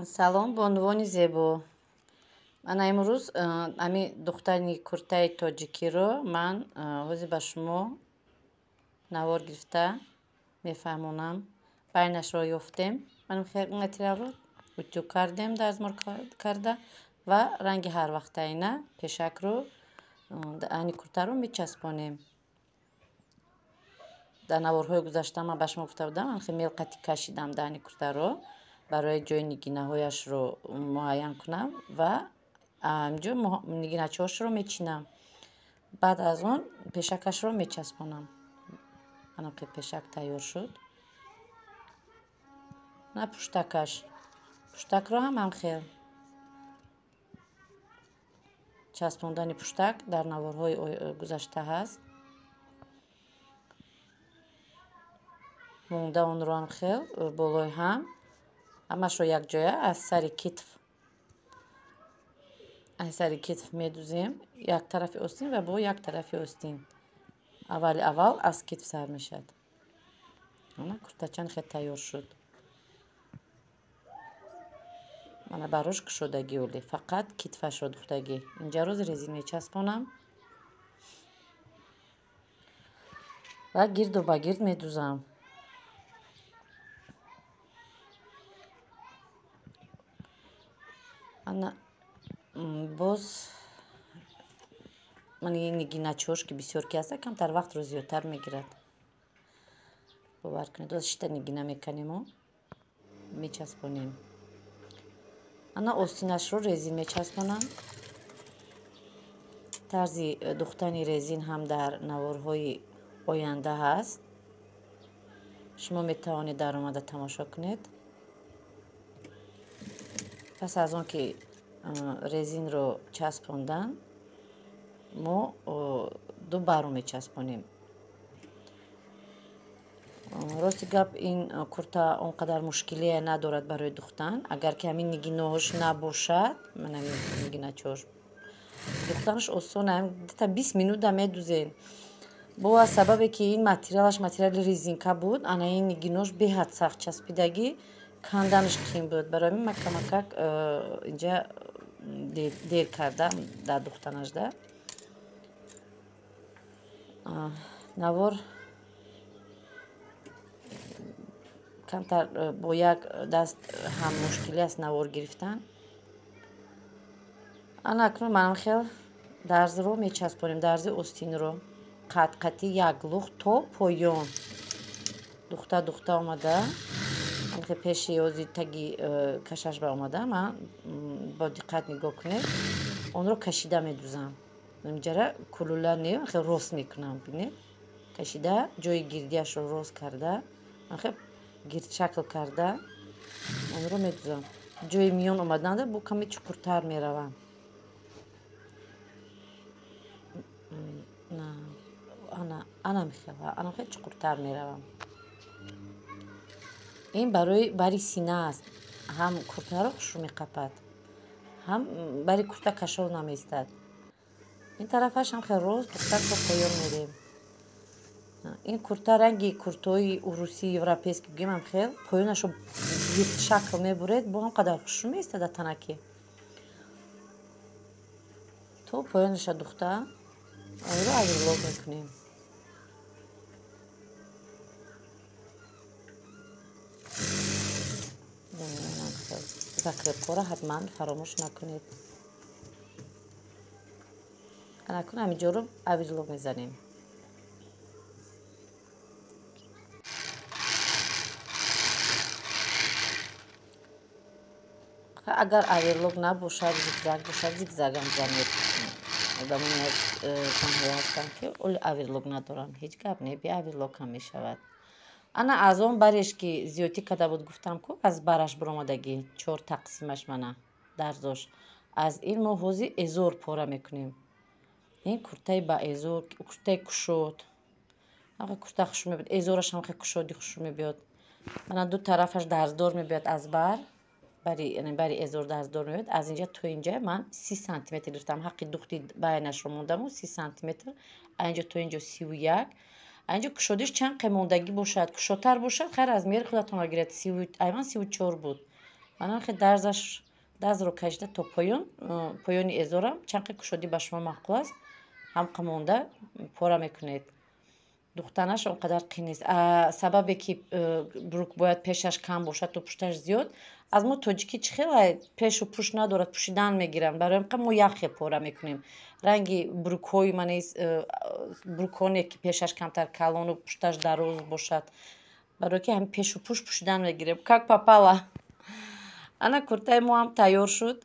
Салом, бонувони зебо. Ман имрӯз ами духтари куртаи тоҷикиро ман ҳозир ба шумо навор гирифта мефаҳмонам. Байнашро ёфтем, материалро утюг кардем, дастмор карда ва ранги ҳарвақтаина пешакро ани куртаро мечаспонем. Дар наворҳои гузашта ман ба шумо гуфта будам, ман хеле мелқати кашидам дани куртаро барои ҷои нигинаҳояшро муайян кунам ва инҷо нигиначаҳошро мечинам. Баъд аз он пешакашро мечаспонам. Ана ки пешак тайёр шуд. На пуштакаш. Пуштакро ҳам ҳамхел. Часпондани пуштак дар наворҳои гузашта ҳаст. Монда онро ҳамхел болои ҳам. ҳамашро якҷоя аз сари китф медузем. Як тарафи остин ва бо як тарафи остин. Аввал аз китф сар мешад. Куртачан хел тайёр шуд. мана барош кушодагӣ оли фақат китфашро духтагӣ. Инҷаро резин мечаспонам ва гирду ба гирд медузам. боз нигиначаҳош ки бисёр ки ҳаста камтар вақтро зиёдтар мегирад. бовар кунед шита нигина меканемо мечаспонем. ана остинашро резин мечаспонам. тарзи духтани резин ҳам дар наворҳои оянда ҳаст. шумо метавонед даромада тамошо кунед. пас аз он ки резинро часпондан мо ду баро мечаспонем. рости гап ин курта он қадар мушкилие надорад барои духтан. агар ки ҳамин нигинаҳош набошад, нигиначаҳош духтанаш осон, та 20 минута медузен. бо сабабе ки ин материалаш материали резинка буд, ана ин нигинош беҳад сахт часпидагӣ, канданаш қим буд. барои ман камакак инҷа дер кардам дар духтанашда. навор камтар бо як даст ҳам мушкилӣ аст навор гирифтан. ана акнун манам хел дарзро мечаспонем, дарзи остинро қатқати як лух то поён духта омада. пеши ёзи таги кашаш ба омада. ман бо диққат нигоҳ кунед, онро кашида медузам. инҷара кулула не хел рост мекунам. бинед кашида ҷои гирдиашро рост карда, хел гирдшакл карда онро медузам. ҷои миён омаданда бо каме чуқуртар меравам. ана хел чуқуртар меравам. ин барои бари сина аст. ҳам куртаро хушрӯ меқапад, ҳам бари курта кашов намеистад. ин тарафаш ҳам хел рост духта то поён мерем. ин курта ранги куртаҳои урусӣ европейский гӯем ҳам хел поёнашро гирдшакл мебуред, бо ҳам қадар хушрӯ меистада танаки. то поёнаша духта онро авирлок мекунем. закрепкора ҳатман фаромӯш накунед. анакун ҳаминҷоро авирлок мезанем. агар авирлок набошад, зигзаг бошад, зигзагам занед. одамон як танҳое ҳастанд ки оли авирлок надоранд. ҳеҷ гап не, бе авирлокам мешавад. ана аз он бареш ки зиёдтӣ када буд гуфтам ку аз бараш буромадагӣ 4 тақсимаш мана дарзош. аз ин мо ҳозир эзор пора мекунем. ин куртаи ба эзор, куртаи кушод. курта хушрӯ мебиёд, эзораш ҳам хел кушодӣ хушрӯ мебиёд. мана ду тарафаш дарздор мебиёд аз бари эзор дарздор мебиёд. аз инҷа то инҷа ман 30 сантиметр гирифтам. ҳаққи духти байнашро мондаму 30 сантиметр. инҷа то инҷо 31. اینجا کشادش چند قیماندگی باشد، کشاتر باشد خیر از میر خودتان گیرد. 34 بود манам хе дарзро кашида то поёни эзорам чанд қи кушодӣ ба шумо маъқул аст ҳамқа монда пора мекунед. Духтанаш он қадар қӣ нест. Сабабе ки брук бояд пешаш кам бошад то пушташ зиёд, аз мо тоҷикӣ чӣ хела пешу пушт надорад, пушидан мегиранд. Барои ҳамқа мо яхе пора мекунем. Ранги брукҳои манест бруконе ки пешаш камтар калону пушташ дароз бошад. Барои ки ҳамин пешу пушт пушидан мегирем. Как попало. Ана куртаи мо ҳам тайёр шуд.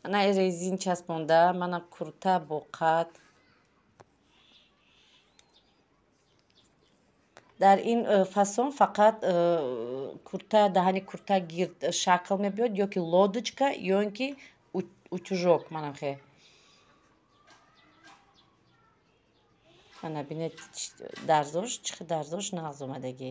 Ана резин часпонда, манам курта бо қад. дар ин фасон фақат курта даҳани курта гирд шакл мебиёд ё ки лодочка ё ин ки утюжок. Манам хе ана бинед дарзош чӣ дарзош нағз омадагӣ.